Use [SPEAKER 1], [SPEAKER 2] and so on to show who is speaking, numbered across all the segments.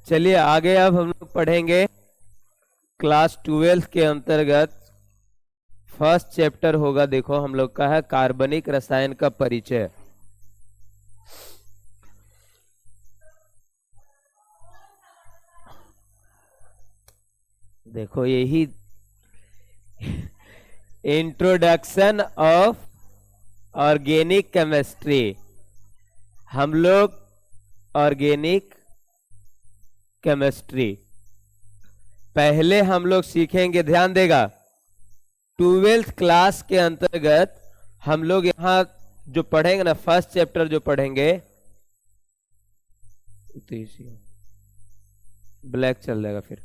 [SPEAKER 1] चलिए आगे अब हम लोग पढ़ेंगे क्लास 12 के अंतर्गत फर्स्ट चैप्टर होगा। देखो हम लोग का है कार्बनिक रसायन का परिचय। देखो यही इंट्रोडक्शन ऑफ ऑर्गेनिक केमिस्ट्री। हम लोग ऑर्गेनिक केमिस्ट्री पहले हम लोग सीखेंगे, ध्यान देगा। 12th क्लास के अंतर्गत हम लोग यहां जो पढ़ेंगे ना, फर्स्ट चैप्टर जो पढ़ेंगे, ब्लैक चल जाएगा फिर।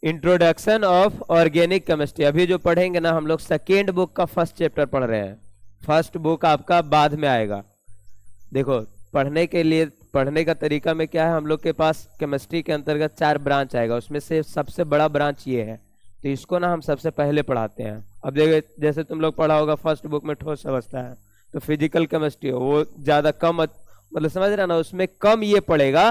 [SPEAKER 1] इंट्रोडक्शन ऑफ ऑर्गेनिक केमिस्ट्री अभी जो पढ़ेंगे ना हम लोग, सेकेंड बुक का फर्स्ट चैप्टर पढ़ रहे हैं। फर्स्ट बुक आपका बाद में आएगा। देखो पढ़ने के लिए, पढ़ने का तरीका में क्या है, हम लोग के पास केमिस्ट्री के अंतर्गत 4 ब्रांच आएगा, उसमें से सबसे बड़ा ब्रांच ये है, तो इसको ना हम सबसे पहले पढ़ाते हैं। अब देखो जैसे तुम लोग पढ़ा होगा फर्स्ट बुक में ठोस अवस्था है, तो फिजिकल केमिस्ट्री वो ज्यादा कम, मतलब समझ रहे ना, उसमें कम ये पड़ेगा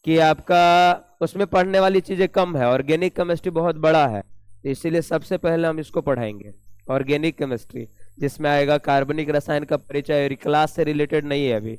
[SPEAKER 1] कि आपका उसमें पढ़ने वाली चीजें कम है। ऑर्गेनिक केमिस्ट्री बहुत बड़ा है, तो इसीलिए सबसे पहले हम इसको पढ़ाएंगे, ऑर्गेनिक केमिस्ट्री, जिसमें आएगा कार्बनिक रसायन का परिचय। क्लास से रिलेटेड नहीं है अभी,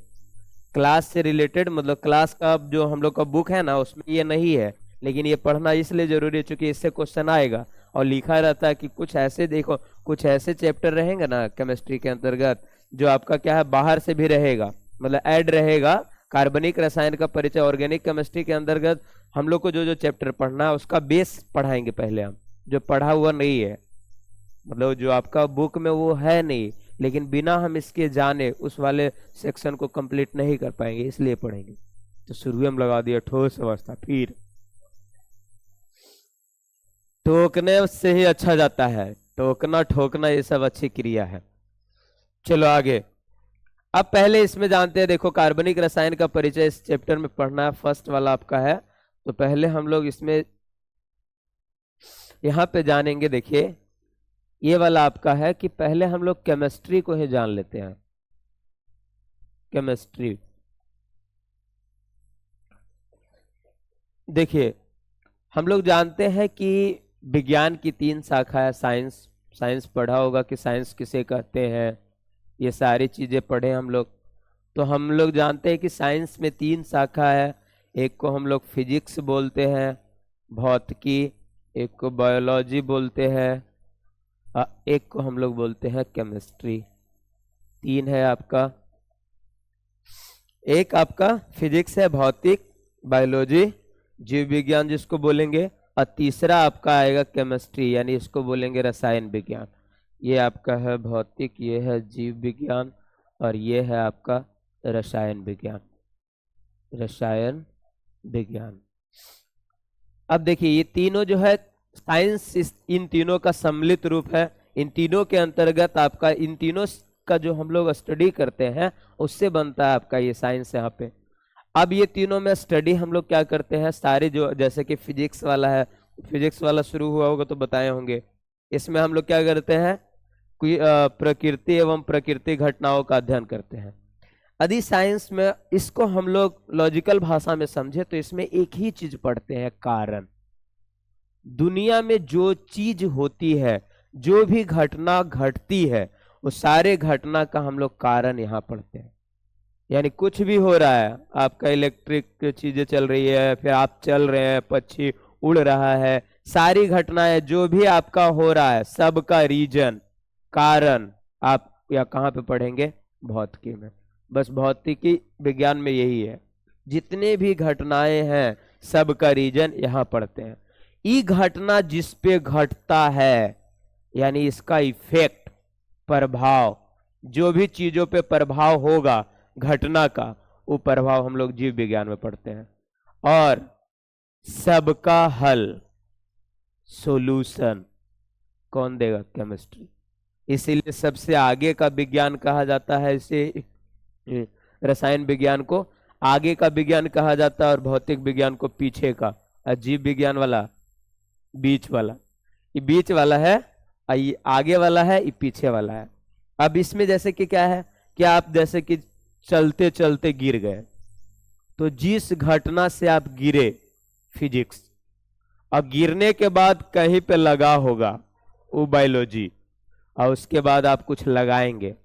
[SPEAKER 1] क्लास से रिलेटेड मतलब क्लास का जो हम लोग का बुक है ना उसमें ये नहीं है, लेकिन ये पढ़ना इसलिए जरूरी है क्योंकि इससे क्वेश्चन आएगा और लिखा रहता है कि कुछ ऐसे, देखो कुछ ऐसे चैप्टर रहेंगे ना केमिस्ट्री के अंतर्गत जो आपका क्या है बाहर से भी रहेगा, मतलब ऐड रहेगा। कार्बनिक रसायन का परिचय ऑर्गेनिक केमिस्ट्री के अंतर्गत हम लोग को जो जो चैप्टर पढ़ना है उसका बेस पढ़ाएंगे पहले हम, जो पढ़ा हुआ नहीं है, मतलब जो आपका बुक में वो है नहीं, लेकिन बिना हम इसके जाने उस वाले सेक्शन को कंप्लीट नहीं कर पाएंगे, इसलिए पढ़ेंगे। तो शुरू हम लगा दिया ठोस अवस्था, फिर टोकने से ही अच्छा जाता है, टोकना ठोकना ये सब अच्छी क्रिया है। चलो आगे, अब पहले इसमें जानते हैं। देखो कार्बनिक रसायन का परिचय इस चैप्टर में पढ़ना है, फर्स्ट वाला आपका है, तो पहले हम लोग इसमें यहां पे जानेंगे। देखिए ये वाला आपका है कि पहले हम लोग केमिस्ट्री को ही जान लेते हैं। केमिस्ट्री देखिए हम लोग जानते हैं कि विज्ञान की 3 शाखा है। साइंस, साइंस पढ़ा होगा कि साइंस किसे कहते हैं, ये सारी चीजें पढ़े हम लोग। तो हम लोग जानते हैं कि साइंस में 3 शाखा है। एक को हम लोग फिजिक्स बोलते हैं, भौतिकी, एक को बायोलॉजी बोलते हैं, एक को हम लोग बोलते हैं केमिस्ट्री। 3 है आपका, एक आपका फिजिक्स है, भौतिक, बायोलॉजी, जीव विज्ञान जिसको बोलेंगे, और तीसरा आपका आएगा केमिस्ट्री, यानी इसको बोलेंगे रसायन विज्ञान। ये आपका है भौतिक, ये है जीव विज्ञान, और ये है आपका रसायन विज्ञान। रसायन विज्ञान। अब देखिए ये तीनों जो है साइंस, इन तीनों का सम्मिलित रूप है। इन तीनों के अंतर्गत आपका, इन तीनों का जो हम लोग स्टडी करते हैं उससे बनता है आपका ये साइंस यहाँ पे। अब ये तीनों में स्टडी हम लोग क्या करते हैं, सारे जो, जैसे कि फिजिक्स वाला है, फिजिक्स वाला शुरू हुआ होगा तो बताए होंगे, इसमें हम लोग क्या करते हैं, कोई प्रकृति एवं प्रकृति घटनाओं का अध्ययन करते हैं। यदि साइंस में इसको हम लोग लॉजिकल भाषा में समझे तो इसमें एक ही चीज पढ़ते हैं, कारण। दुनिया में जो चीज होती है, जो भी घटना घटती है, वो सारे घटना का हम लोग कारण यहाँ पढ़ते हैं। यानी कुछ भी हो रहा है, आपका इलेक्ट्रिक चीजें चल रही है, फिर आप चल रहे हैं, पक्षी उड़ रहा है, सारी घटनाएं जो भी आपका हो रहा है सबका रीजन, कारण आप या कहाँ पे पढ़ेंगे, भौतिकी में। बस भौतिकी विज्ञान में यही है, जितने भी घटनाएं हैं सबका रीजन यहाँ पढ़ते हैं। ये घटना जिस पे घटता है, यानी इसका इफेक्ट, प्रभाव, जो भी चीजों पे प्रभाव होगा घटना का, वो प्रभाव हम लोग जीव विज्ञान में पढ़ते हैं। और सबका हल, सॉल्यूशन कौन देगा, केमिस्ट्री। इसीलिए सबसे आगे का विज्ञान कहा जाता है इसे, रसायन विज्ञान को आगे का विज्ञान कहा जाता है और भौतिक विज्ञान को पीछे का, और जीव विज्ञान वाला बीच वाला। ये बीच वाला है, ये आगे वाला है, ये पीछे वाला है। अब इसमें जैसे कि क्या है कि आप जैसे कि चलते चलते गिर गए, तो जिस घटना से आप गिरे, फिजिक्स, अब गिरने के बाद कहीं पे लगा होगा, वो बायोलॉजी, और उसके बाद आप कुछ लगाएंगे,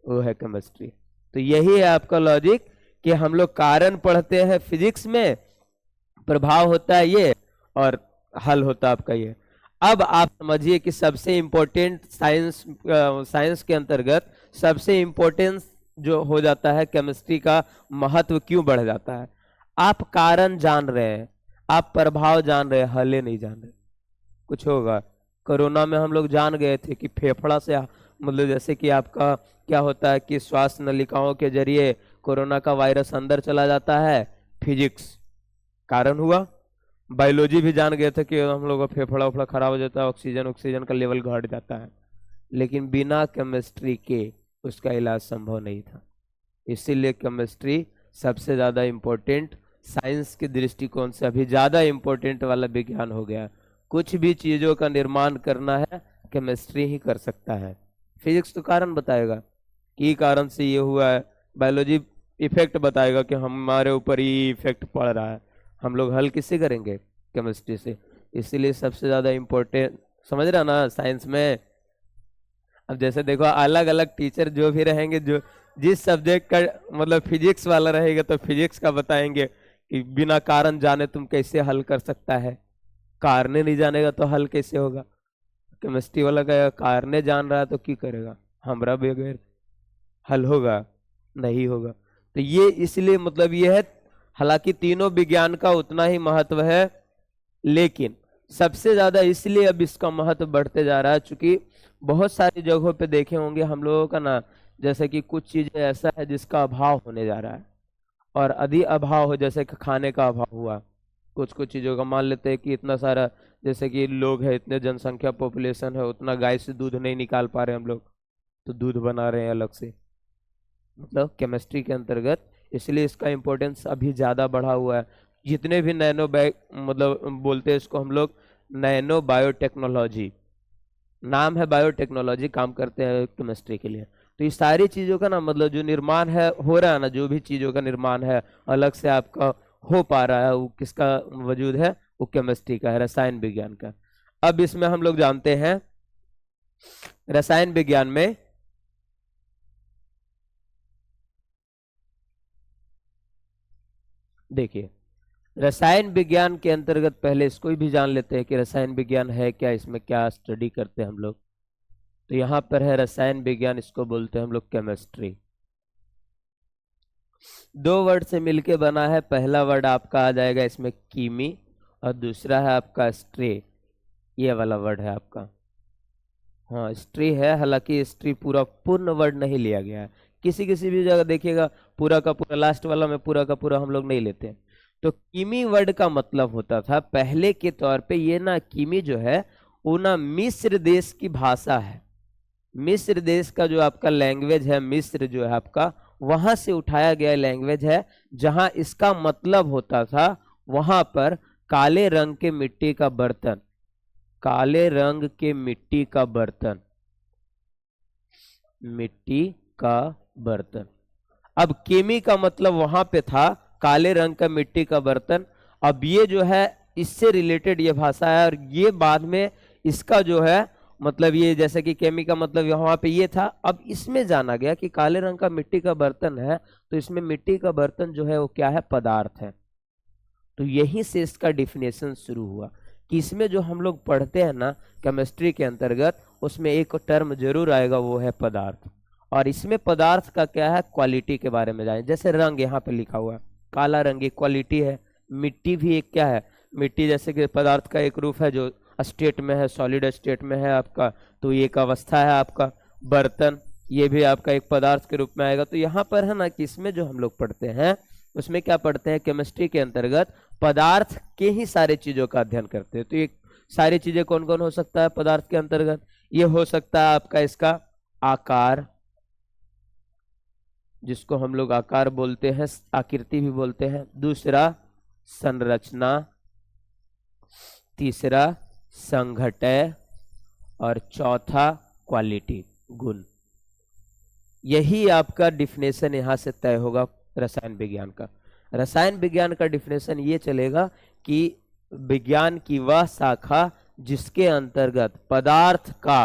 [SPEAKER 1] वो है केमिस्ट्री। तो यही है आपका लॉजिक कि हम लोग कारण पढ़ते हैं फिजिक्स में, प्रभाव होता है ये, और हल होता है आपका ये। अब आप समझिए कि सबसे इंपॉर्टेंट साइंस के अंतर्गत सबसे इंपॉर्टेंट जो हो जाता है केमिस्ट्री का महत्व क्यों बढ़ जाता है। आप कारण जान रहे हैं, आप प्रभाव जान रहे हैं, हले नहीं जान रहे। कुछ होगा, कोरोना में हम लोग जान गए थे कि फेफड़ा से मतलब जैसे कि आपका क्या होता है कि श्वास नलिकाओं के जरिए कोरोना का वायरस अंदर चला जाता है, फिजिक्स कारण हुआ। बायोलॉजी भी जान गए थे कि हम लोग का फेफड़ा उफड़ा खराब हो जाता है, ऑक्सीजन का लेवल घट जाता है, लेकिन बिना केमिस्ट्री के उसका इलाज संभव नहीं था। इसीलिए केमिस्ट्री सबसे ज़्यादा इम्पोर्टेंट, साइंस के दृष्टिकोण से अभी ज़्यादा इम्पोर्टेंट वाला विज्ञान हो गया। कुछ भी चीज़ों का निर्माण करना है केमिस्ट्री ही कर सकता है। फिजिक्स तो कारण बताएगा कि कारण से ये हुआ है, बायोलॉजी इफेक्ट बताएगा कि हमारे ऊपर ये इफेक्ट पड़ रहा है। हम लोग हल किससे करेंगे? केमिस्ट्री से। इसीलिए सबसे ज़्यादा इम्पोर्टेंट, समझ रहा ना साइंस में। अब जैसे देखो अलग अलग टीचर जो भी रहेंगे, जो जिस सब्जेक्ट का मतलब फिजिक्स वाला रहेगा तो फिजिक्स का बताएंगे कि बिना कारण जाने तुम कैसे हल कर सकता है, कारण नहीं जानेगा तो हल कैसे होगा। केमिस्ट्री वाला कहेगा कारण जान रहा है तो क्या करेगा, हमरा बगैर हल होगा? नहीं होगा। तो ये इसलिए मतलब ये है, हालांकि तीनों विज्ञान का उतना ही महत्व है, लेकिन सबसे ज्यादा इसलिए अब इसका महत्व बढ़ते जा रहा है चूंकि बहुत सारी जगहों पे देखे होंगे हम लोगों का ना, जैसे कि कुछ चीजें ऐसा है जिसका अभाव होने जा रहा है, और अधिक अभाव हो, जैसे कि खाने का अभाव हुआ, कुछ कुछ चीजों का मान लेते हैं कि इतना सारा जैसे कि लोग है, इतने जनसंख्या पॉपुलेशन है, उतना गाय से दूध नहीं निकाल पा रहे हम लोग, तो दूध बना रहे हैं अलग से, मतलब केमिस्ट्री के अंतर्गत। इसलिए इसका इम्पोर्टेंस अभी ज़्यादा बढ़ा हुआ है। जितने भी नैनो बायो मतलब बोलते हैं इसको हम लोग नैनो बायोटेक्नोलॉजी, नाम है बायोटेक्नोलॉजी, काम करते हैं केमिस्ट्री के लिए। तो ये सारी चीज़ों का ना मतलब जो निर्माण है हो रहा है ना, जो भी चीज़ों का निर्माण है अलग से आपका हो पा रहा है, वो किसका वजूद है? वो केमिस्ट्री का है, रसायन विज्ञान का। अब इसमें हम लोग जानते हैं रसायन विज्ञान में देखिए, रसायन विज्ञान के अंतर्गत पहले इसको भी जान लेते हैं कि रसायन विज्ञान है क्या, इसमें क्या स्टडी करते हैं हम लोग। तो यहाँ पर है रसायन विज्ञान, इसको बोलते हैं हम लोग केमिस्ट्री। दो वर्ड से मिलके बना है। पहला वर्ड आपका आ जाएगा इसमें कीमी, और दूसरा है आपका स्ट्रे, ये वाला वर्ड है आपका। हाँ स्ट्री है, हालांकि स्ट्री पूरा पूर्ण वर्ड नहीं लिया गया है, किसी किसी भी जगह देखिएगा पूरा का पूरा, लास्ट वाला में पूरा का पूरा हम लोग नहीं लेते हैं। तो कीमी वर्ड का मतलब होता था पहले के तौर पे, ये ना कीमी जो है वो ना मिस्र देश की भाषा है, मिस्र देश का जो आपका लैंग्वेज है, मिस्र जो है आपका, वहां से उठाया गया लैंग्वेज है, जहां इसका मतलब होता था वहां पर काले रंग के मिट्टी का बर्तन, काले रंग के मिट्टी का बर्तन, मिट्टी का बर्तन। अब केमी का मतलब वहां पे था काले रंग का मिट्टी का बर्तन। अब ये जो है इससे रिलेटेड ये भाषा है, और ये बाद में इसका जो है मतलब ये जैसे कि केमी का मतलब वहां पे ये था, अब इसमें जाना गया कि काले रंग का मिट्टी का बर्तन है, तो इसमें मिट्टी का बर्तन जो है वो क्या है? पदार्थ है। तो यहीं से इसका डिफिनेशन शुरू हुआ कि इसमें जो हम लोग पढ़ते हैं ना केमिस्ट्री के अंतर्गत, उसमें एक टर्म जरूर आएगा, वो है पदार्थ। और इसमें पदार्थ का क्या है? क्वालिटी के बारे में जाए। जैसे रंग यहाँ पे लिखा हुआ है, काला रंग एक क्वालिटी है, मिट्टी भी एक क्या है? मिट्टी जैसे कि पदार्थ का एक रूप है, जो स्टेट में है, सॉलिड स्टेट में है आपका, तो ये एक अवस्था है आपका। बर्तन ये भी आपका एक पदार्थ के रूप में आएगा। तो यहाँ पर है ना कि इसमें जो हम लोग पढ़ते हैं उसमें क्या पढ़ते हैं? केमिस्ट्री के अंतर्गत पदार्थ के ही सारे चीजों का अध्ययन करते हैं। तो ये सारी चीजें कौन कौन हो सकता है पदार्थ के अंतर्गत? ये हो सकता है आपका इसका आकार, जिसको हम लोग आकार बोलते हैं, आकृति भी बोलते हैं। दूसरा संरचना, तीसरा संघटय, और चौथा क्वालिटी, गुण। यही आपका डिफिनेशन यहां से तय होगा रसायन विज्ञान का। रसायन विज्ञान का डिफिनेशन ये चलेगा कि विज्ञान की वह शाखा जिसके अंतर्गत पदार्थ का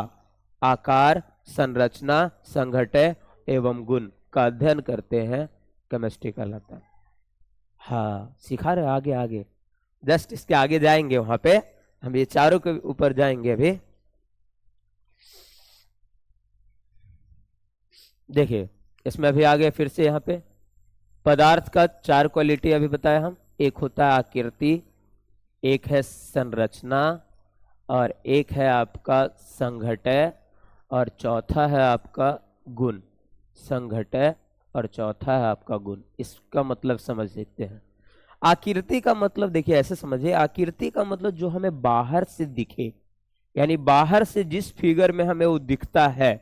[SPEAKER 1] आकार, संरचना, संघटन एवं गुण का अध्ययन करते हैं, केमिस्ट्री कहलाता है। हाँ सिखा रहे, आगे आगे जस्ट इसके आगे जाएंगे, वहां पे हम ये चारों के ऊपर जाएंगे। अभी देखिए इसमें अभी आगे फिर से यहाँ पे पदार्थ का 4 क्वालिटी अभी बताया हम। एक होता है आकृति, एक है संरचना, और एक है आपका संघटन, और चौथा है आपका गुण। संघटन और चौथा है आपका गुण। इसका मतलब समझ सकते हैं। आकृति का मतलब देखिए ऐसे समझिए, आकृति का मतलब जो हमें बाहर से दिखे, यानी बाहर से जिस फिगर में हमें वो दिखता है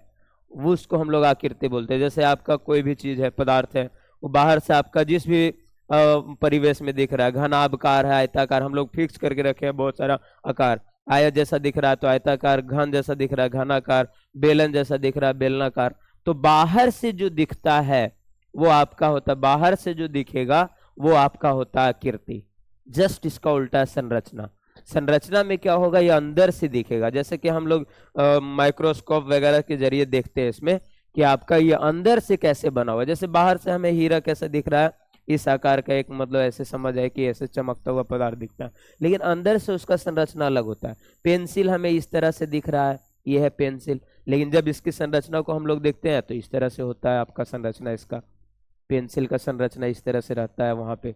[SPEAKER 1] वो उसको हम लोग आकृति बोलते हैं। जैसे आपका कोई भी चीज है, पदार्थ है, वो बाहर से आपका जिस भी परिवेश में दिख रहा है, घनाभकार है, आयताकार, हम लोग फिक्स करके रखे हैं बहुत सारा आकार। आयत जैसा दिख रहा है तो आयताकार, घन जैसा दिख रहा है घनाकार, बेलन जैसा दिख रहा है बेलनाकार। तो बाहर से जो दिखता है वो आपका होता है, बाहर से जो दिखेगा वो आपका होता है आकृति। जस्ट इसका उल्टा है संरचना। संरचना में क्या होगा, ये अंदर से दिखेगा। जैसे कि हम लोग माइक्रोस्कोप वगैरह के जरिए देखते हैं इसमें कि आपका ये अंदर से कैसे बना हुआ है। जैसे बाहर से हमें हीरा कैसा दिख रहा है, इस आकार का, एक मतलब ऐसे समझ है कि ऐसे चमकता हुआ पदार्थ दिखता है, लेकिन अंदर से उसका संरचना अलग होता है। पेंसिल हमें इस तरह से दिख रहा है, ये है पेंसिल, लेकिन जब इसकी संरचना को हम लोग देखते हैं तो इस तरह से होता है आपका संरचना। इसका पेंसिल का संरचना इस तरह से रहता है, वहां पे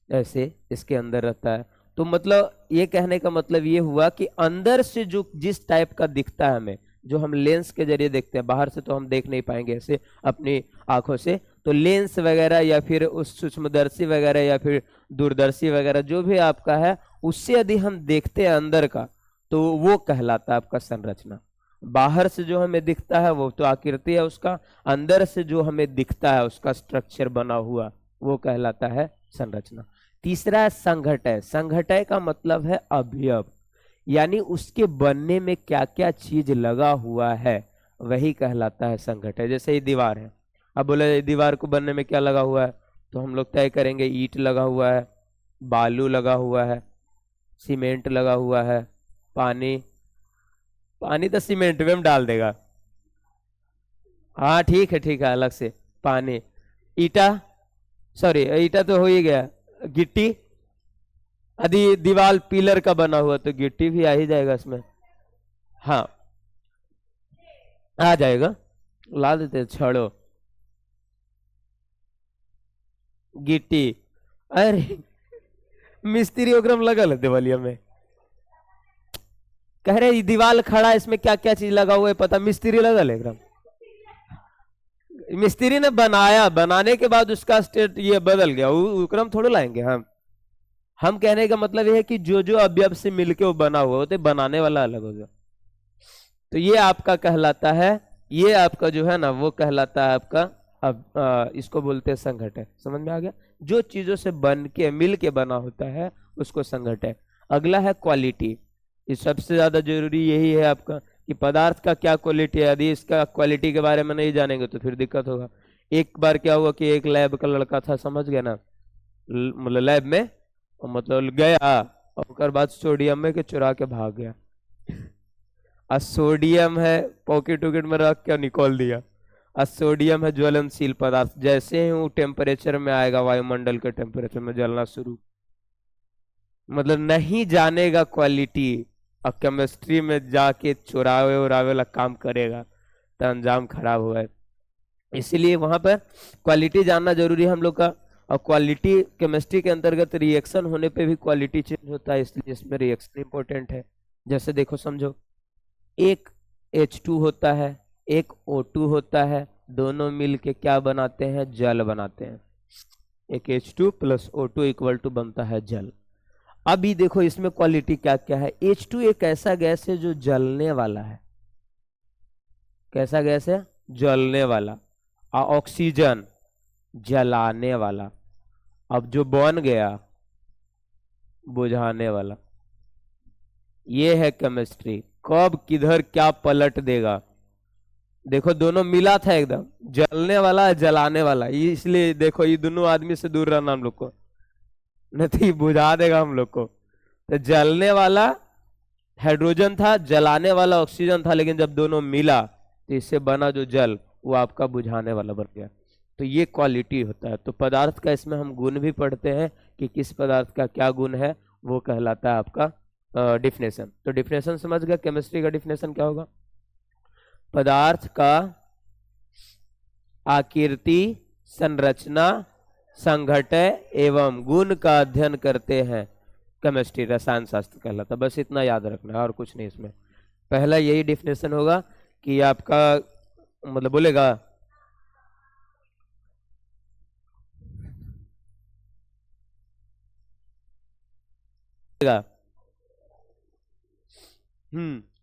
[SPEAKER 1] ऐसे इसके अंदर रहता है। तो मतलब ये कहने का मतलब ये हुआ कि अंदर से जो जिस टाइप का दिखता है हमें, जो हम लेंस के जरिए देखते हैं, बाहर से तो हम देख नहीं पाएंगे ऐसे अपनी आंखों से, तो लेंस वगैरह या फिर उस सूक्ष्मदर्शी वगैरह या फिर दूरदर्शी वगैरह जो भी आपका है, उससे यदि हम देखते हैं अंदर का, तो वो कहलाता है आपका संरचना। बाहर से जो हमें दिखता है वो तो आकृति है उसका, अंदर से जो हमें दिखता है उसका स्ट्रक्चर बना हुआ, वो कहलाता है संरचना। तीसरा है संघटन। संघटन का मतलब है अवयव, यानी उसके बनने में क्या क्या चीज लगा हुआ है वही कहलाता है संघटन। जैसे ये दीवार है, अब बोले दीवार को बनने में क्या लगा हुआ है, तो हम लोग तय करेंगे ईंट लगा हुआ है, बालू लगा हुआ है, सीमेंट लगा हुआ है, पानी। पानी तो सीमेंट में हम डाल देगा, हाँ ठीक है, अलग से पानी। ईटा, सॉरी ईटा तो हो ही गया, गिट्टी। यदि दीवार पिलर का बना हुआ तो गिट्टी भी आ ही जाएगा इसमें, हाँ आ जाएगा, ला देते छड़ो, गिट्टी। अरे मिस्त्री ओकरम लगल है देवलिया में, कह रहे ये दीवार खड़ा, इसमें क्या क्या चीज लगा हुआ है पता, मिस्त्री लगल है एकदम। मिस्त्री ने बनाया, बनाने के बाद उसका स्टेट ये बदल गया, उकरम थोड़े लाएंगे हम कहने का मतलब ये है कि जो जो अवयव से मिलके वो बना हुआ होते, बनाने वाला अलग हो गया। तो ये आपका कहलाता है, ये आपका जो है ना वो कहलाता है आपका, अब इसको बोलते हैं संघटन। समझ में आ गया, जो चीजों से बन के मिल के बना होता है उसको संघटन। अगला है क्वालिटी। ये सबसे ज्यादा जरूरी यही है आपका कि पदार्थ का क्या क्वालिटी है। यदि इसका क्वालिटी के बारे में नहीं जानेंगे तो फिर दिक्कत होगा। एक बार क्या हुआ कि एक लैब का लड़का था, समझ गया ना, मतलब लैब में मतलब गया और उसके बाद सोडियम में के चुरा के भाग गया। आज सोडियम है पॉकेट वॉकेट में रख के निकाल दिया। आज सोडियम है ज्वलनशील पदार्थ, जैसे ही वो टेम्परेचर में आएगा, वायुमंडल के टेम्परेचर में जलना शुरू, मतलब नहीं जानेगा क्वालिटी, और केमिस्ट्री में जाके चुरावे उरावे वाला काम करेगा तो अंजाम खराब हुआ है। इसीलिए वहां पर क्वालिटी जानना जरूरी है हम लोग का। और क्वालिटी केमिस्ट्री के अंतर्गत रिएक्शन होने पे भी क्वालिटी चेंज होता है, इसलिए इसमें रिएक्शन इंपॉर्टेंट है। जैसे देखो समझो, एक H2 होता है, एक O2 होता है, दोनों मिलके क्या बनाते हैं, जल बनाते हैं। एक H2 plus O2 equal to बनता है जल। अभी देखो इसमें क्वालिटी क्या क्या है। H2 एक ऐसा गैस है जो जलने वाला है, कैसा गैस है, जलने वाला। और ऑक्सीजन जलाने वाला। अब जो बन गया बुझाने वाला। ये है केमिस्ट्री, कब किधर क्या पलट देगा। देखो दोनों मिला था एकदम, जलने वाला जलाने वाला, इसलिए देखो ये दोनों आदमी से दूर रहना हम लोग को, नहीं तो ये बुझा देगा हम लोग को। तो जलने वाला हाइड्रोजन था, जलाने वाला ऑक्सीजन था, लेकिन जब दोनों मिला तो इससे बना जो जल वो आपका बुझाने वाला बन गया। तो ये क्वालिटी होता है। तो पदार्थ का इसमें हम गुण भी पढ़ते हैं कि किस पदार्थ का क्या गुण है, वो कहलाता है आपका डिफिनेशन। तो डिफिनेशन समझ गया, केमिस्ट्री का डिफिनेशन क्या होगा? पदार्थ का आकृति, संरचना, संघटन एवं गुण का अध्ययन करते हैं, केमिस्ट्री रसायन शास्त्र कहलाता है। बस इतना याद रखना है और कुछ नहीं। इसमें पहला यही डिफिनेशन होगा कि आपका मतलब बोलेगा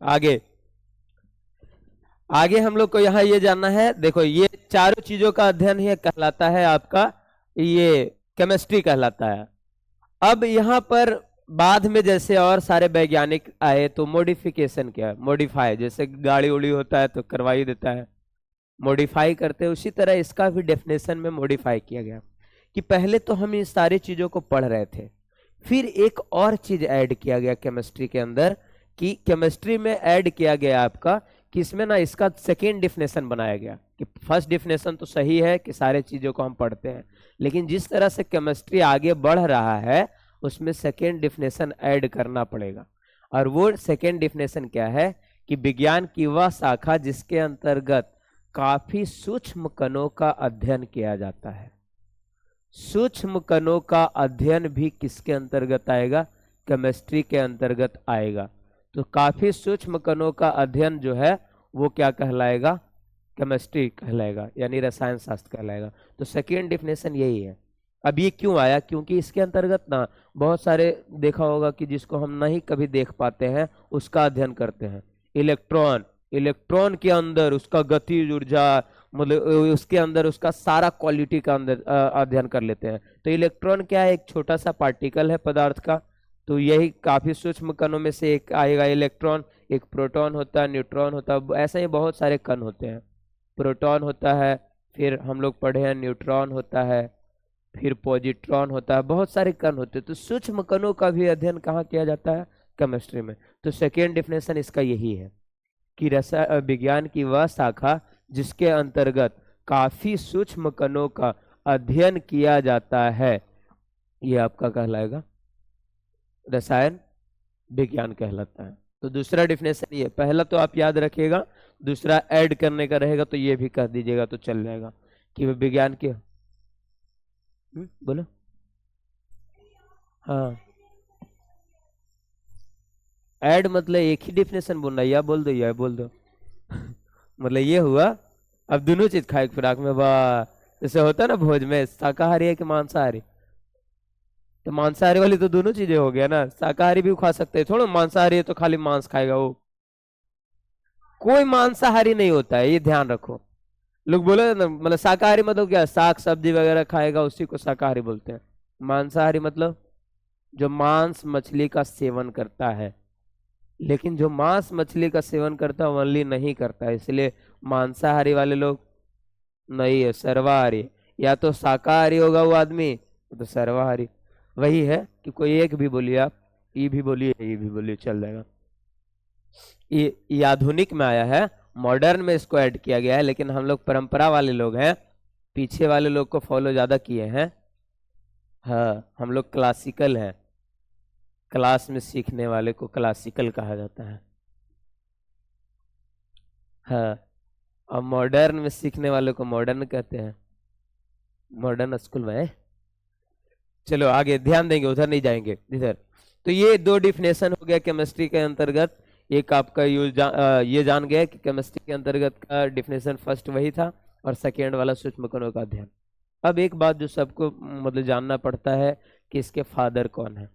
[SPEAKER 1] आगे आगे हम लोग को यहाँ ये जानना है। देखो ये चारों चीजों का अध्ययन ही कहलाता है आपका ये केमिस्ट्री कहलाता है। अब यहाँ पर बाद में जैसे और सारे वैज्ञानिक आए तो मॉडिफिकेशन क्या है, मॉडिफाई, जैसे गाड़ी उड़ी होता है तो करवा ही देता है, मॉडिफाई करते हैं, उसी तरह इसका भी डेफिनेशन में मॉडिफाई किया गया। कि पहले तो हम इन सारी चीजों को पढ़ रहे थे, फिर एक और चीज ऐड किया गया केमिस्ट्री के अंदर, कि केमिस्ट्री में ऐड किया गया आपका कि इसमें ना इसका सेकेंड डिफिनेशन बनाया गया। कि फर्स्ट डिफिनेशन तो सही है कि सारे चीजों को हम पढ़ते हैं, लेकिन जिस तरह से केमिस्ट्री आगे बढ़ रहा है उसमें सेकेंड डिफिनेशन ऐड करना पड़ेगा। और वो सेकेंड डिफिनेशन क्या है? कि विज्ञान की वह शाखा जिसके अंतर्गत काफी सूक्ष्म कणों का अध्ययन किया जाता है। सूक्ष्म कणों का अध्ययन भी किसके अंतर्गत आएगा? केमिस्ट्री के अंतर्गत आएगा। तो काफी सूक्ष्म कणों का अध्ययन जो है वो क्या कहलाएगा? केमिस्ट्री कहलाएगा, यानी रसायन शास्त्र कहलाएगा। तो सेकेंड डिफिनेशन यही है। अब ये क्यों आया? क्योंकि इसके अंतर्गत ना बहुत सारे देखा होगा कि जिसको हम नहीं कभी देख पाते हैं उसका अध्ययन करते हैं। इलेक्ट्रॉन, इलेक्ट्रॉन के अंदर उसका गतिज ऊर्जा, मतलब उसके अंदर उसका सारा क्वालिटी का अंदर अध्ययन कर लेते हैं। तो इलेक्ट्रॉन क्या है? एक छोटा सा पार्टिकल है पदार्थ का। तो यही काफी सूक्ष्म कणों में से एक आएगा इलेक्ट्रॉन। एक प्रोटॉन होता है, न्यूट्रॉन होता है, ऐसे ही बहुत सारे कण होते हैं। प्रोटॉन होता है, फिर हम लोग पढ़े हैं न्यूट्रॉन होता है, फिर पॉजिट्रॉन होता है, बहुत सारे कण होते हैं। तो सूक्ष्म कणों का भी अध्ययन कहाँ किया जाता है? केमिस्ट्री में। तो सेकेंड डिफिनेशन इसका यही है कि रसायन विज्ञान की वह शाखा जिसके अंतर्गत काफी सूक्ष्म कणों का अध्ययन किया जाता है, ये आपका कहलाएगा रसायन विज्ञान कहलाता है। तो दूसरा डिफिनेशन ये, पहला तो आप याद रखिएगा, दूसरा ऐड करने का रहेगा तो ये भी कह दीजिएगा तो चल जाएगा कि विज्ञान के बोलो। हाँ, ऐड मतलब एक ही डिफिनेशन बोलना, या बोल दो या बोल दो मतलब ये हुआ। अब दोनों चीज खाए खुराक में, वाह, जैसे होता है ना भोज में शाकाहारी है कि मांसाहारी, तो मांसाहारी वाली तो दोनों चीजें हो गया ना, शाकाहारी भी खा सकते हैं, थोड़ा मांसाहारी है तो खाली मांस खाएगा वो। कोई मांसाहारी नहीं होता है, ये ध्यान रखो। लोग बोले ना, मतलब शाकाहारी मतलब क्या, साग सब्जी वगैरह खाएगा उसी को शाकाहारी बोलते हैं। मांसाहारी मतलब जो मांस मछली का सेवन करता है, लेकिन जो मांस मछली का सेवन करता है ओनली नहीं करता है, इसलिए मांसाहारी वाले लोग नहीं है, सर्वाहारी। या तो शाकाहारी होगा वो आदमी तो सर्वाहारी। वही है कि कोई एक भी बोलिए आप, ये भी बोलिए ये भी बोलिए, चल जाएगा। ये आधुनिक में आया है, मॉडर्न में इसको ऐड किया गया है, लेकिन हम लोग परंपरा वाले लोग हैं, पीछे वाले लोग को फॉलो ज्यादा किए हैं। हाँ, हम लोग क्लासिकल हैं, क्लास में सीखने वाले को क्लासिकल कहा जाता है। हाँ, और मॉडर्न में सीखने वाले को मॉडर्न कहते हैं, मॉडर्न स्कूल में है। चलो आगे ध्यान देंगे, उधर नहीं जाएंगे, इधर। तो ये दो डिफिनेशन हो गया केमिस्ट्री के अंतर्गत। एक आपका ये जान गया कि केमिस्ट्री के अंतर्गत का डिफिनेशन फर्स्ट वही था, और सेकेंड वाला सूक्ष्म कणों का अध्ययन। अब एक बात जो सबको मतलब जानना पड़ता है कि इसके फादर कौन है।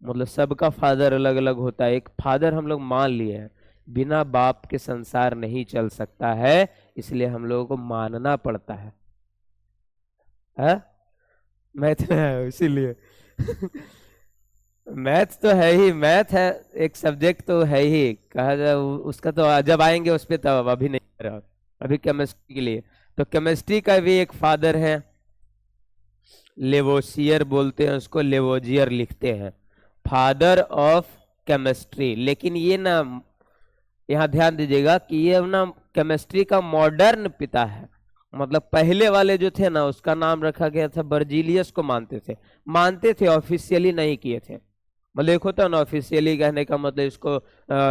[SPEAKER 1] मतलब सबका फादर अलग अलग होता है। एक फादर हम लोग मान लिए हैं, बिना बाप के संसार नहीं चल सकता है, इसलिए हम लोगों को मानना पड़ता है। मैथ में है इसीलिए मैथ तो है ही, मैथ है एक सब्जेक्ट तो है ही, कहा जाए उसका तो जब आएंगे उस पर, तब अभी नहीं कर रहा। अभी केमिस्ट्री के लिए। तो केमिस्ट्री का भी एक फादर है, लेवोसियर बोलते हैं उसको, लेवोजियर लिखते हैं, फादर ऑफ केमिस्ट्री। लेकिन ये ना, यहाँ ध्यान दीजिएगा कि ये ना केमिस्ट्री का मॉडर्न पिता है। मतलब पहले वाले जो थे ना, उसका नाम रखा गया था बर्जीलियस को, मानते थे, ऑफिशियली नहीं किए थे। मतलब एक होता है ना ऑफिशियली कहने का मतलब, इसको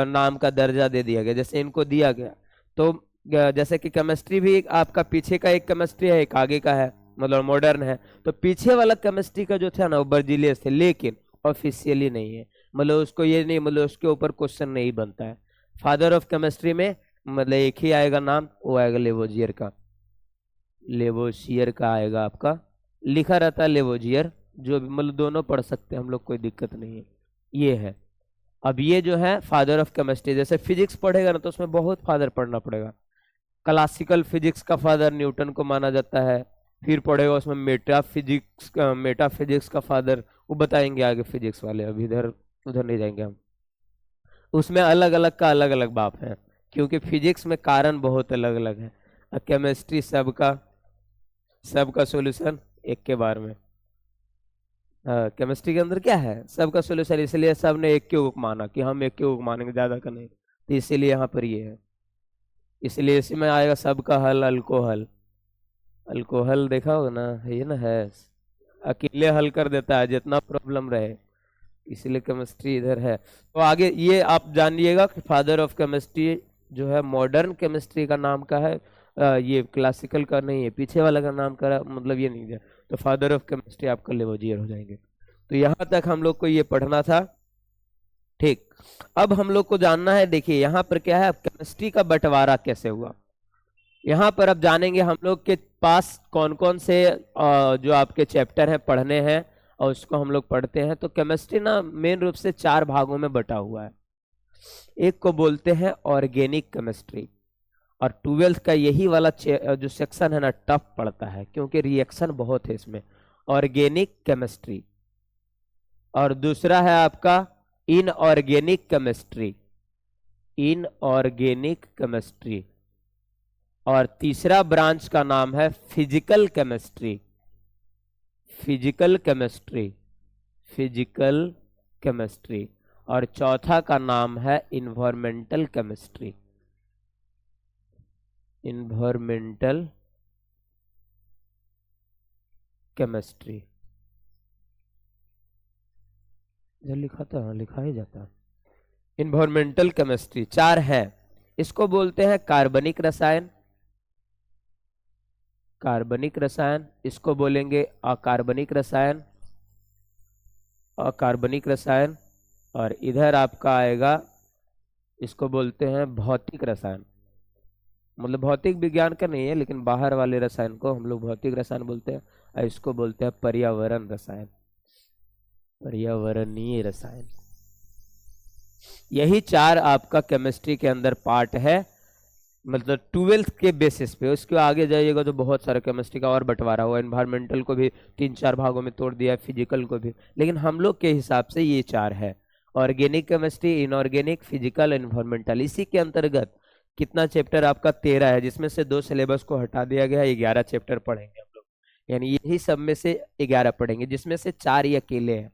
[SPEAKER 1] नाम का दर्जा दे दिया गया, जैसे इनको दिया गया। तो जैसे कि केमिस्ट्री भी आपका पीछे का एक केमिस्ट्री है, एक आगे का है, मतलब मॉडर्न है। तो पीछे वाला केमिस्ट्री का जो था ना वो बर्जीलियस थे, लेकिन ऑफिशियली नहीं है। मतलब उसको ये नहीं, मतलब उसके ऊपर क्वेश्चन नहीं बनता है। फादर ऑफ केमिस्ट्री में मतलब एक ही आएगा नाम, वो आएगा लेवोजियर का, लेवोसियर का आएगा आपका, लिखा रहता है लेवोजियर, जो भी मतलब दोनों पढ़ सकते हैं हम लोग, कोई दिक्कत नहीं है। ये है। अब ये जो है फादर ऑफ केमिस्ट्री, जैसे फिजिक्स पढ़ेगा ना तो उसमें बहुत फादर पढ़ना पड़ेगा। क्लासिकल फिजिक्स का फादर न्यूटन को माना जाता है। फिर पढ़ेगा उसमें मेटाफिजिक्स का फादर, वो बताएंगे आगे फिजिक्स वाले, अभी इधर उधर नहीं जाएंगे हम। उसमें अलग अलग का अलग अलग बाप है, क्योंकि फिजिक्स में कारण बहुत अलग अलग है। केमिस्ट्री सबका सॉल्यूशन एक के बारे में। केमिस्ट्री के अंदर क्या है, सबका सॉल्यूशन, इसलिए सब ने एक के ऊपर माना कि हम एक के ऊपर मानेंगे, ज्यादा का नहीं। तो इसीलिए यहाँ पर ये है, इसलिए इसमें आएगा सबका हल, अल्कोहल। अल्कोहल देखा होगा ना, ये ना है, अकेले हल कर देता है जितना प्रॉब्लम रहे, इसलिए केमिस्ट्री इधर है। तो आगे ये आप जानिएगा कि फादर ऑफ केमिस्ट्री जो है मॉडर्न केमिस्ट्री का नाम का है, ये क्लासिकल का नहीं है, पीछे वाला का नाम का मतलब ये नहीं है। तो फादर ऑफ केमिस्ट्री आपका लेवोजियर हो जाएंगे। तो यहाँ तक हम लोग को ये पढ़ना था, ठीक। अब हम लोग को जानना है, देखिए यहाँ पर क्या है, केमिस्ट्री का बंटवारा कैसे हुआ। यहाँ पर अब जानेंगे हम लोग के पास कौन कौन से जो आपके चैप्टर हैं पढ़ने हैं, और उसको हम लोग पढ़ते हैं। तो केमिस्ट्री ना मेन रूप से 4 भागों में बटा हुआ है। एक को बोलते हैं ऑर्गेनिक केमिस्ट्री, और 12th का यही वाला जो सेक्शन है ना टफ पड़ता है, क्योंकि रिएक्शन बहुत है इसमें, ऑर्गेनिक केमिस्ट्री। और दूसरा है आपका इनऑर्गेनिक केमिस्ट्री, इनऑर्गेनिक केमिस्ट्री। और तीसरा ब्रांच का नाम है physical chemistry, physical chemistry, physical chemistry. और चौथा का नाम है इन्वायरमेंटल केमिस्ट्री, इन्वायरमेंटल केमिस्ट्री। जो लिखा था, लिखा ही जाता है। इन्वायरमेंटल केमिस्ट्री 4 है। इसको बोलते हैं कार्बनिक रसायन, कार्बनिक रसायन। इसको बोलेंगे अकार्बनिक रसायन, अकार्बनिक रसायन। और इधर आपका आएगा, इसको बोलते हैं भौतिक रसायन। मतलब भौतिक विज्ञान का नहीं है, लेकिन बाहर वाले रसायन को हम लोग भौतिक रसायन बोलते हैं। और इसको बोलते हैं पर्यावरण रसायन, पर्यावरणीय रसायन। यही 4 आपका केमिस्ट्री के अंदर पार्ट है, मतलब 12th के बेसिस पे। उसके आगे जाइएगा तो बहुत सारा केमिस्ट्री का और बंटवारा हुआ, एनवायरमेंटल को भी 3-4 भागों में तोड़ दिया, फिजिकल को भी। लेकिन हम लोग के हिसाब से ये 4 है, organic chemistry, inorganic, physical, environmental. इसी के अंतर्गत कितना चैप्टर आपका 13 है, जिसमें से 2 सिलेबस को हटा दिया गया है, 11 चैप्टर पढ़ेंगे हम लोग। यानी यही सब में से 11 पढ़ेंगे, जिसमें से 4 ये अकेले हैं।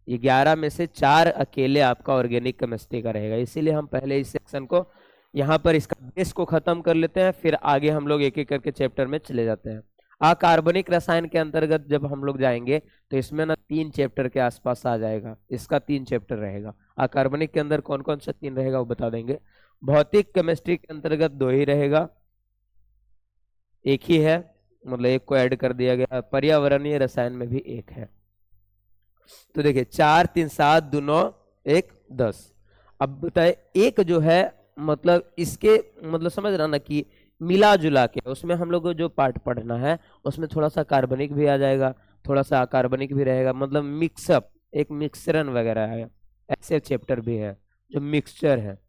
[SPEAKER 1] 11 में से 4 अकेले आपका ऑर्गेनिक केमिस्ट्री का रहेगा। इसीलिए हम पहले इस सेक्शन को यहाँ पर इसका बेस को खत्म कर लेते हैं, फिर आगे हम लोग एक एक करके चैप्टर में चले जाते हैं। अकार्बनिक रसायन के अंतर्गत जब हम लोग जाएंगे तो इसमें ना 3 चैप्टर के आसपास आ जाएगा, इसका 3 चैप्टर रहेगा। अकार्बनिक के अंदर कौन कौन सा 3 रहेगा वो बता देंगे। भौतिक केमिस्ट्री के अंतर्गत 2 ही रहेगा, एक ही है, मतलब एक को ऐड कर दिया गया। पर्यावरणीय रसायन में भी 1 है। तो देखिए 4 3 7 2 9 1 10। अब बताए एक जो है, मतलब इसके मतलब समझ रहा ना कि मिला जुला के उसमें हम लोग को जो पार्ट पढ़ना है उसमें थोड़ा सा कार्बनिक भी आ जाएगा, थोड़ा सा अकार्बनिक भी रहेगा, मतलब मिक्सअप, एक मिक्सरन वगैरह है। ऐसे चैप्टर भी है जो मिक्सचर है,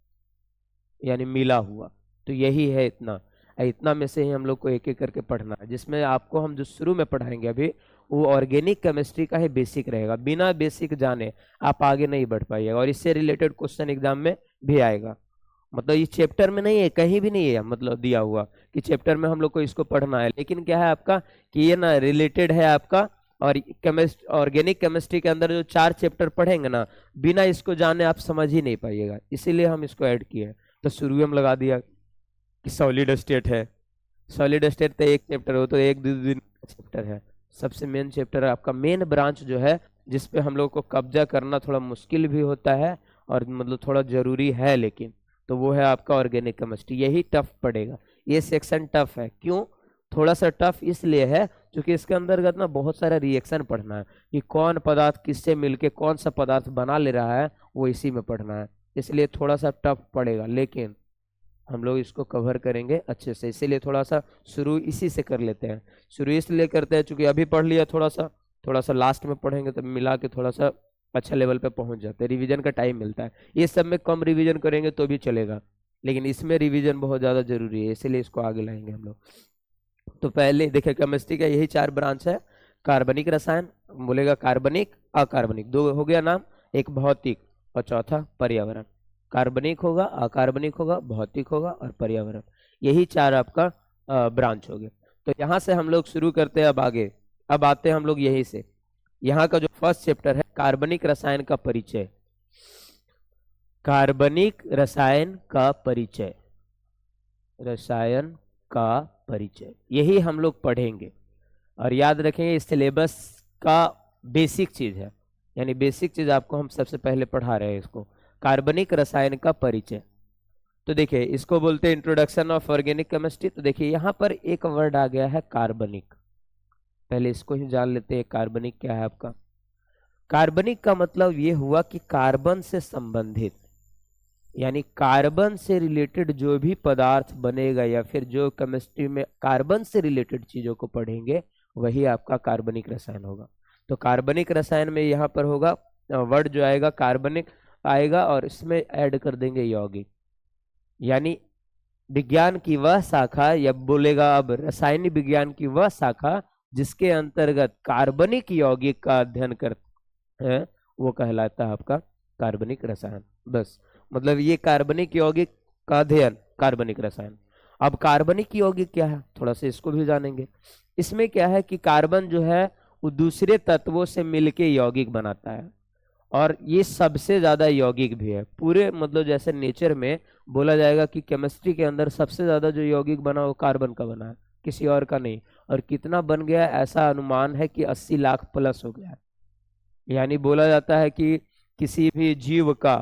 [SPEAKER 1] यानी मिला हुआ। तो यही है इतना, इतना में से ही हम लोग को एक एक करके पढ़ना है, जिसमें आपको हम जो शुरू में पढ़ाएंगे अभी वो ऑर्गेनिक केमिस्ट्री का ही बेसिक रहेगा। बिना बेसिक जाने आप आगे नहीं बढ़ पाइएगा, और इससे रिलेटेड क्वेश्चन एग्जाम में भी आएगा। मतलब ये चैप्टर में नहीं है, कहीं भी नहीं है मतलब दिया हुआ कि चैप्टर में हम लोग को इसको पढ़ना है, लेकिन क्या है आपका कि ये ना रिलेटेड है आपका। और ऑर्गेनिक केमिस्ट्री के अंदर जो 4 चैप्टर पढ़ेंगे ना, बिना इसको जाने आप समझ ही नहीं पाइएगा, इसीलिए हम इसको ऐड किए हैं। तो शुरू में हम लगा दिया कि सॉलिड स्टेट है। सॉलिड स्टेट तो एक चैप्टर हो, तो एक दो दिन का चैप्टर है। सबसे मेन चैप्टर है आपका, मेन ब्रांच जो है जिसपे हम लोग को कब्जा करना थोड़ा मुश्किल भी होता है और मतलब थोड़ा जरूरी है, लेकिन तो वो है आपका ऑर्गेनिक केमिस्ट्री। यही टफ पड़ेगा, ये सेक्शन टफ है। क्यों थोड़ा सा टफ इसलिए है क्योंकि इसके अंतर्गत ना बहुत सारा रिएक्शन पढ़ना है कि कौन पदार्थ किससे मिलके कौन सा पदार्थ बना ले रहा है, वो इसी में पढ़ना है, इसलिए थोड़ा सा टफ पड़ेगा। लेकिन हम लोग इसको कवर करेंगे अच्छे से, इसीलिए थोड़ा सा शुरू इसी से कर लेते हैं। शुरू इसलिए करते हैं क्योंकि अभी पढ़ लिया, थोड़ा सा लास्ट में पढ़ेंगे तो मिला के थोड़ा सा अच्छा लेवल पे पहुंच जाते हैं, रिवीजन का टाइम मिलता है। ये सब में कम रिवीजन करेंगे तो भी चलेगा, लेकिन इसमें रिवीजन बहुत ज़्यादा जरूरी है, इसीलिए इसको आगे लाएंगे हम लोग। तो पहले देखिए केमिस्ट्री का यही 4 ब्रांच है। कार्बनिक रसायन, बोलेगा कार्बनिक अकार्बनिक, 2 हो गया नाम, एक भौतिक और चौथा पर्यावरण। कार्बनिक होगा, अकार्बनिक होगा, भौतिक होगा और पर्यावरण, यही 4 आपका ब्रांच हो गए। तो यहाँ से हम लोग शुरू करते हैं अब आगे। अब आते हैं हम लोग यहीं से, यहाँ का जो फर्स्ट चैप्टर है कार्बनिक रसायन का परिचय। कार्बनिक रसायन का परिचय, रसायन का परिचय, यही हम लोग पढ़ेंगे। और याद रखेंगे इस सिलेबस का बेसिक चीज है, यानी बेसिक चीज आपको हम सबसे पहले पढ़ा रहे हैं इसको, कार्बनिक रसायन का परिचय। तो देखिए इसको बोलते हैं इंट्रोडक्शन ऑफ ऑर्गेनिक केमिस्ट्री। तो देखिए यहाँ पर एक वर्ड आ गया है कार्बनिक, पहले इसको ही जान लेते हैं कार्बनिक क्या है आपका। कार्बनिक का मतलब ये हुआ कि कार्बन से संबंधित, यानी कार्बन से रिलेटेड जो भी पदार्थ बनेगा या फिर जो केमिस्ट्री में कार्बन से रिलेटेड चीजों को पढ़ेंगे वही आपका कार्बनिक रसायन होगा। तो कार्बनिक रसायन में यहाँ पर होगा वर्ड जो आएगा कार्बनिक आएगा और इसमें ऐड कर देंगे यौगिक, यानी विज्ञान की वह शाखा, या बोलेगा अब रासायनिक विज्ञान की वह शाखा जिसके अंतर्गत कार्बनिक यौगिक का अध्ययन करते हैं, वो कहलाता है आपका कार्बनिक रसायन। बस मतलब ये कार्बनिक यौगिक का अध्ययन कार्बनिक रसायन। अब कार्बनिक यौगिक क्या है, थोड़ा सा इसको भी जानेंगे। इसमें क्या है कि कार्बन जो है वो दूसरे तत्वों से मिलके यौगिक बनाता है, और ये सबसे ज्यादा यौगिक भी है पूरे, मतलब जैसे नेचर में बोला जाएगा कि केमिस्ट्री के अंदर सबसे ज्यादा जो यौगिक बना वो कार्बन का बना है, किसी और का नहीं। और कितना बन गया, ऐसा अनुमान है कि 80 लाख प्लस हो गया है। यानी बोला जाता है कि किसी भी जीव का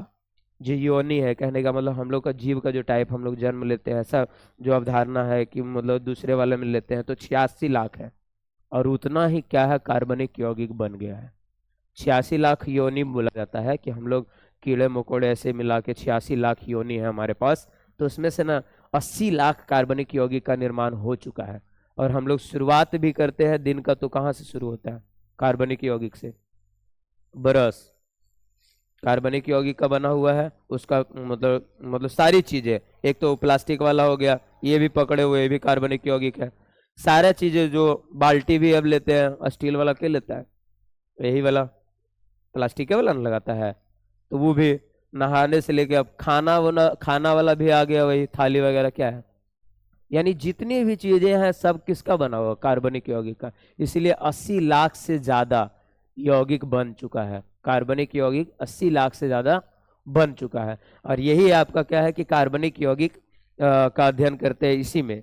[SPEAKER 1] जो योनि है, कहने का मतलब हम लोग का जीव का जो टाइप हम लोग जन्म लेते हैं, ऐसा जो अवधारणा है कि मतलब दूसरे वाले में लेते हैं, तो 86 लाख है। और उतना ही क्या है कार्बनिक यौगिक बन गया है। 86 लाख योनि बोला जाता है कि हम लोग कीड़े मकोड़े ऐसे मिला के 86 लाख योनि है हमारे पास, तो उसमें से ना 80 लाख कार्बनिक यौगिक का निर्माण हो चुका है। और हम लोग शुरुआत भी करते हैं दिन का, तो कहाँ से शुरू होता है, कार्बनिक यौगिक से। ब्रश कार्बनिक यौगिक का बना हुआ है, उसका मतलब सारी चीजें, एक तो प्लास्टिक वाला हो गया, ये भी पकड़े हुए, ये भी कार्बनिक यौगिक है। सारा चीजें, जो बाल्टी भी अब लेते हैं, स्टील वाला क्या लेता है, यही वाला प्लास्टिक के वाला लगाता है, तो वो भी नहाने से लेके अब खाना वाला भी आ गया, वही थाली वगैरह क्या है। यानी जितनी भी चीजें हैं सब किसका बना हुआ, कार्बनिक यौगिक का। इसीलिए 80 लाख से ज्यादा यौगिक बन चुका है, कार्बनिक यौगिक 80 लाख से ज्यादा बन चुका है। और यही आपका क्या है कि कार्बनिक यौगिक का अध्ययन करते हैं। इसी में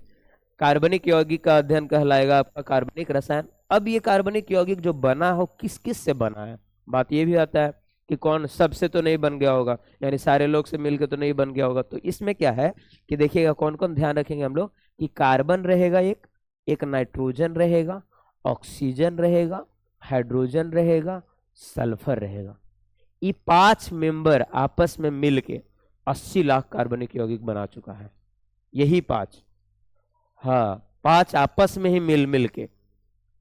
[SPEAKER 1] कार्बनिक यौगिक का अध्ययन कहलाएगा आपका कार्बनिक रसायन। अब ये कार्बनिक यौगिक जो बना हो किस किस से बना है, बात ये भी आता है कि कौन, सबसे तो नहीं बन गया होगा, यानी सारे लोग से मिलकर तो नहीं बन गया होगा। तो इसमें क्या है कि देखिएगा कौन कौन ध्यान रखेंगे हम लोग, कि कार्बन रहेगा, एक नाइट्रोजन रहेगा, ऑक्सीजन रहेगा, हाइड्रोजन रहेगा, सल्फर रहेगा। ये 5 मेंबर आपस में मिलके 80 लाख कार्बनिक यौगिक बना चुका है। यही 5, हाँ 5 आपस में ही मिल के,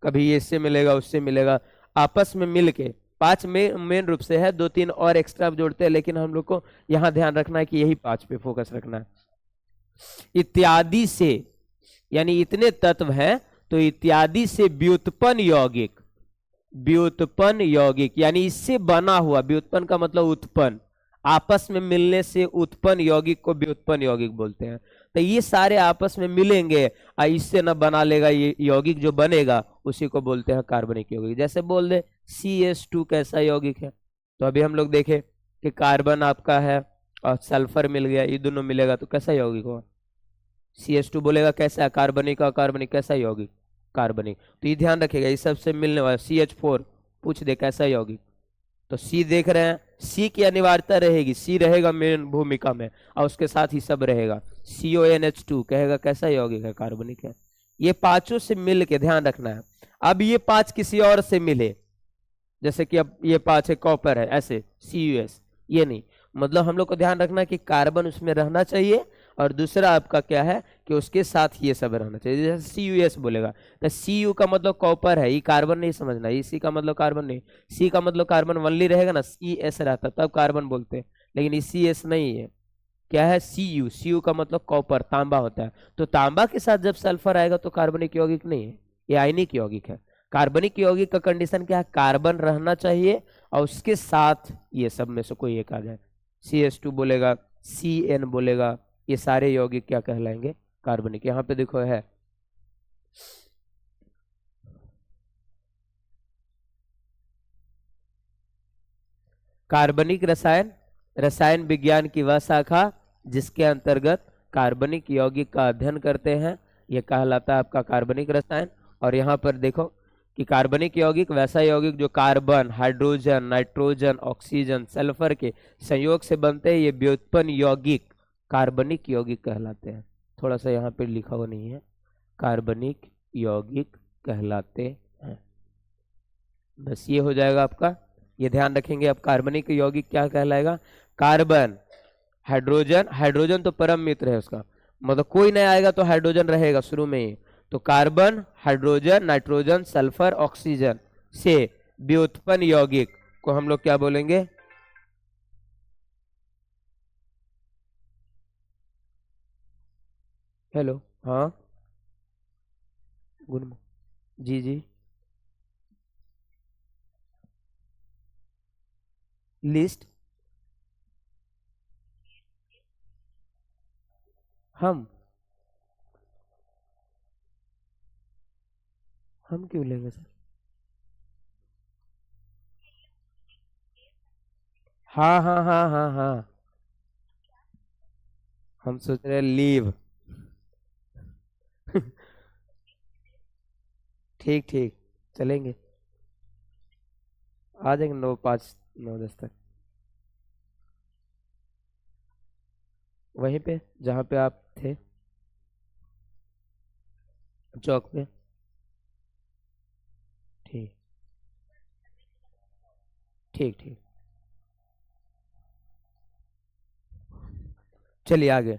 [SPEAKER 1] कभी ये इससे मिलेगा उससे मिलेगा, आपस में मिल के 5 में मेन रूप से है, 2-3 और एक्स्ट्रा जोड़ते हैं, लेकिन हम लोग को यहाँ ध्यान रखना है कि यही 5 पे फोकस रखना है। इत्यादि से, यानी इतने तत्व हैं, तो इत्यादि से व्युत्पन्न यौगिक, व्युत्पन्न यौगिक यानी इससे बना हुआ, व्युत्पन्न का मतलब उत्पन्न, आपस में मिलने से उत्पन्न यौगिक को व्युत्पन्न यौगिक बोलते हैं। तो ये सारे आपस में मिलेंगे और इससे न बना लेगा, ये यौगिक जो बनेगा उसी को बोलते हैं कार्बनिक यौगिक। जैसे बोल दे CH2 कैसा यौगिक है, तो अभी हम लोग देखे कि कार्बन आपका है और सल्फर मिल गया, ये दोनों मिलेगा तो कैसा यौगिक होगा? CH2 बोलेगा कैसा है, कार्बनिक और कार्बनिक कैसा यौगिक? कार्बनिक। तो ये ध्यान रखिएगा, ये सबसे मिलने वाला। CH4 पूछ दे कैसा यौगिक, तो C देख रहे हैं, C की अनिवार्यता रहेगी, C रहेगा मेन भूमिका में और उसके साथ ही सब रहेगा। CONH2 कहेगा कैसा यौगिक है, कार्बनिक है। ये पांचों से मिल के ध्यान रखना है। अब ये पांच किसी और से मिले, जैसे कि अब ये पांच है कॉपर है, ऐसे CuS, ये नहीं, मतलब हम लोग को ध्यान रखना कि कार्बन उसमें रहना चाहिए और दूसरा आपका क्या है कि उसके साथ ये सब रहना चाहिए। जैसे CuS बोलेगा तो Cu का मतलब कॉपर है, ये कार्बन नहीं समझना, ये C का मतलब कार्बन नहीं, C का मतलब कार्बन वनली रहेगा ना, CS रहता तब कार्बन बोलते हैं, लेकिन ये CS नहीं है, क्या है Cu का मतलब कॉपर, तांबा होता है। तो तांबा के साथ जब सल्फर आएगा तो कार्बनिक यौगिक नहीं है, ये आयनिक यौगिक है। कार्बनिक यौगिक का कंडीशन क्या है, कार्बन रहना चाहिए और उसके साथ ये सब में से कोई एक आ जाए। CH2 बोलेगा, Cn बोलेगा, ये सारे यौगिक क्या कहलाएंगे, कार्बनिक। यहाँ पे देखो है कार्बनिक रसायन, रसायन विज्ञान की वह शाखा जिसके अंतर्गत कार्बनिक यौगिक का अध्ययन करते हैं, यह कहलाता है आपका कार्बनिक रसायन। और यहाँ पर देखो कि कार्बनिक यौगिक वैसा यौगिक जो carbon, hydrogen, nitrogen, oxygen, sulphur के संयोग से बनते हैं, ये व्युत्पन्न यौगिक कार्बनिक यौगिक कहलाते हैं। थोड़ा सा यहाँ पे लिखा हुआ नहीं है, कार्बनिक यौगिक कहलाते हैं, बस ये हो जाएगा आपका। ये ध्यान रखेंगे, अब कार्बनिक यौगिक क्या कहलाएगा, कार्बन, हाइड्रोजन, हाइड्रोजन तो परम मित्र है उसका, मतलब कोई नहीं आएगा तो हाइड्रोजन रहेगा शुरू में ही। तो carbon, hydrogen, nitrogen, sulphur, oxygen से व्युत्पन्न यौगिक को हम लोग क्या बोलेंगे, हेलो, हाँ, गुड, जी जी, लिस्ट, हम क्यों लेंगे सर? हाँ हाँ हाँ हाँ हाँ, हम सोच रहे लीव। ठीक ठीक, चलेंगे, आ जाएंगे 9, 5, 9, 10 तक, वहीं पे जहाँ पे आप थे, चौक पे। ठीक ठीक ठीक, चलिए आगे।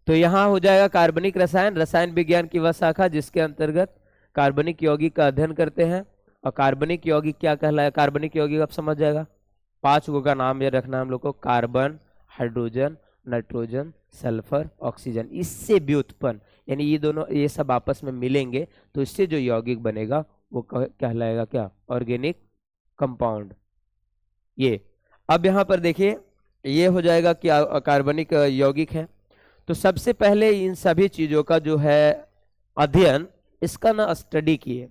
[SPEAKER 1] तो यहाँ हो जाएगा कार्बनिक रसायन, रसायन विज्ञान की वह शाखा जिसके अंतर्गत कार्बनिक यौगिक का अध्ययन करते हैं। और कार्बनिक यौगिक क्या कहलाया, कार्बनिक यौगिक आप समझ जाएगा, पांच गो का नाम ये रखना हम लोग को, carbon, hydrogen, nitrogen, sulphur, oxygen, इससे व्युत्पन्न, यानी ये दोनों ये सब आपस में मिलेंगे तो इससे जो यौगिक बनेगा वो कहलाएगा क्या, ऑर्गेनिक कंपाउंड। ये अब यहाँ पर देखिए, ये हो जाएगा कि कार्बनिक यौगिक है। तो सबसे पहले इन सभी चीजों का जो है अध्ययन, इसका ना स्टडी किए,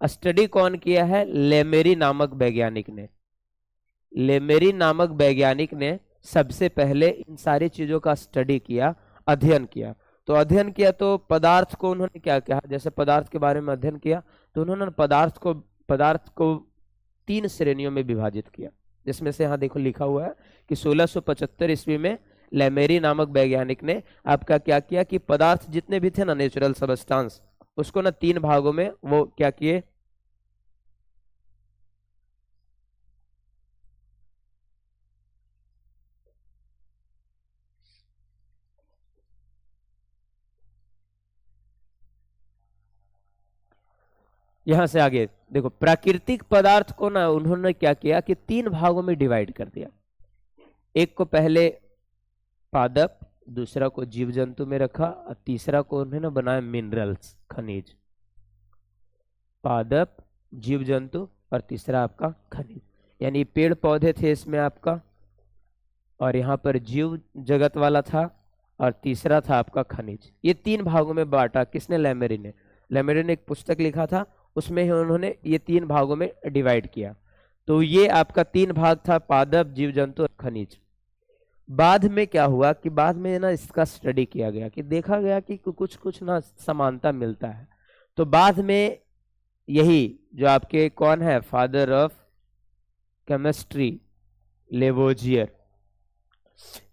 [SPEAKER 1] स्टडी कौन किया है, लेमेरी नामक वैज्ञानिक ने। लेमेरी नामक वैज्ञानिक ने सबसे पहले इन सारी चीजों का स्टडी किया, अध्ययन किया। तो अध्ययन किया तो पदार्थ को उन्होंने क्या कहा, जैसे पदार्थ के बारे में अध्ययन किया तो उन्होंने पदार्थ को 3 श्रेणियों में विभाजित किया, जिसमें से यहाँ देखो लिखा हुआ है कि 1675 ईस्वी में लेमेरी नामक वैज्ञानिक ने आपका क्या किया कि पदार्थ जितने भी थे ना, नेचुरल सबस्टांस, उसको ना 3 भागों में वो क्या किए, यहां से आगे देखो, प्राकृतिक पदार्थ को ना उन्होंने क्या किया कि 3 भागों में डिवाइड कर दिया। एक को पहले पादप, दूसरा को जीव जंतु में रखा और तीसरा को उन्होंने बनाया मिनरल्स, खनिज। पादप, जीव जंतु और तीसरा आपका खनिज, यानी पेड़ पौधे थे इसमें आपका, और यहाँ पर जीव जगत वाला था, और तीसरा था आपका खनिज। ये तीन भागों में बांटा किसने? लेमेरी ने। लेमेरी ने एक पुस्तक लिखा था, उसमें ही उन्होंने ये तीन भागों में डिवाइड किया। तो ये आपका तीन भाग था, पादप, जीव जंतु और खनिज। बाद में क्या हुआ कि बाद में ना इसका स्टडी किया गया, कि देखा गया कि कुछ कुछ ना समानता मिलता है। तो बाद में यही जो आपके कौन है, फादर ऑफ केमिस्ट्री, लेवोजियर,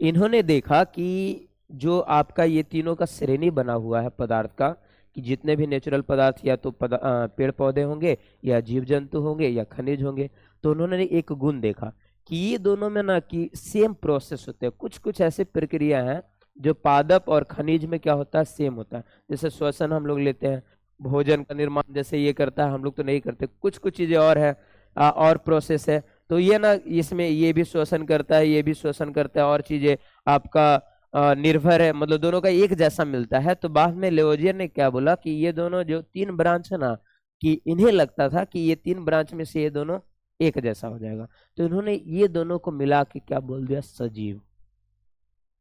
[SPEAKER 1] इन्होंने देखा कि जो आपका ये तीनों का श्रेणी बना हुआ है पदार्थ का, कि जितने भी नेचुरल पदार्थ या तो पेड़ पौधे होंगे, या जीव जंतु होंगे, या खनिज होंगे, तो उन्होंने एक गुण देखा कि ये दोनों में ना कि सेम प्रोसेस होते हैं। कुछ कुछ ऐसे प्रक्रिया हैं जो पादप और खनिज में क्या होता है, सेम होता है। जैसे श्वसन हम लोग लेते हैं, भोजन का निर्माण जैसे ये करता है, हम लोग तो नहीं करते। कुछ कुछ चीजें और है, और प्रोसेस है। तो ये ना इसमें ये भी श्वसन करता है, ये भी श्वसन करता है, और चीजें आपका निर्भर है, मतलब दोनों का एक जैसा मिलता है। तो बाद में लेवोजियर ने क्या बोला कि ये दोनों जो तीन ब्रांच है ना, कि इन्हें लगता था कि ये तीन ब्रांच में से ये दोनों एक जैसा हो जाएगा। तो इन्होंने ये दोनों को मिला के क्या बोल दिया, सजीव।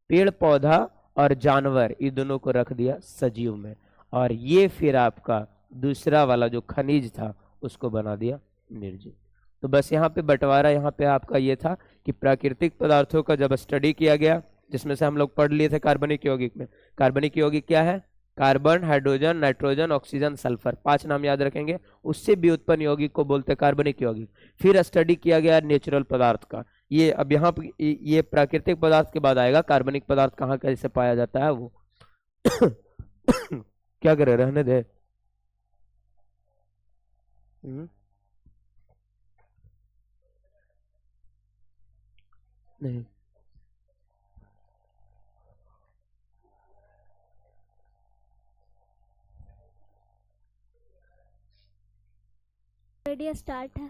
[SPEAKER 1] पेड़ पौधा और जानवर, ये दोनों को रख दिया सजीव में। और ये फिर आपका दूसरा वाला जो खनिज था उसको बना दिया निर्जीव। तो बस यहाँ पे बंटवारा यहाँ पे आपका ये था कि प्राकृतिक पदार्थों का जब स्टडी किया गया, जिसमें से हम लोग पढ़ लिए थे कार्बनिक यौगिक में। कार्बनिक यौगिक क्या है? Carbon, hydrogen, nitrogen, oxygen, sulphur, पांच नाम याद रखेंगे। उससे भी उत्पन्न यौगिक को बोलते हैं कार्बनिक यौगिक। फिर स्टडी किया गया नेचुरल पदार्थ का। ये अब यहाँ पे ये प्राकृतिक पदार्थ के बाद आएगा कार्बनिक पदार्थ कहाँ कैसे पाया जाता है वो। क्या करे, रहने दे। हम्म, नहीं।
[SPEAKER 2] रेडियो स्टार्ट है।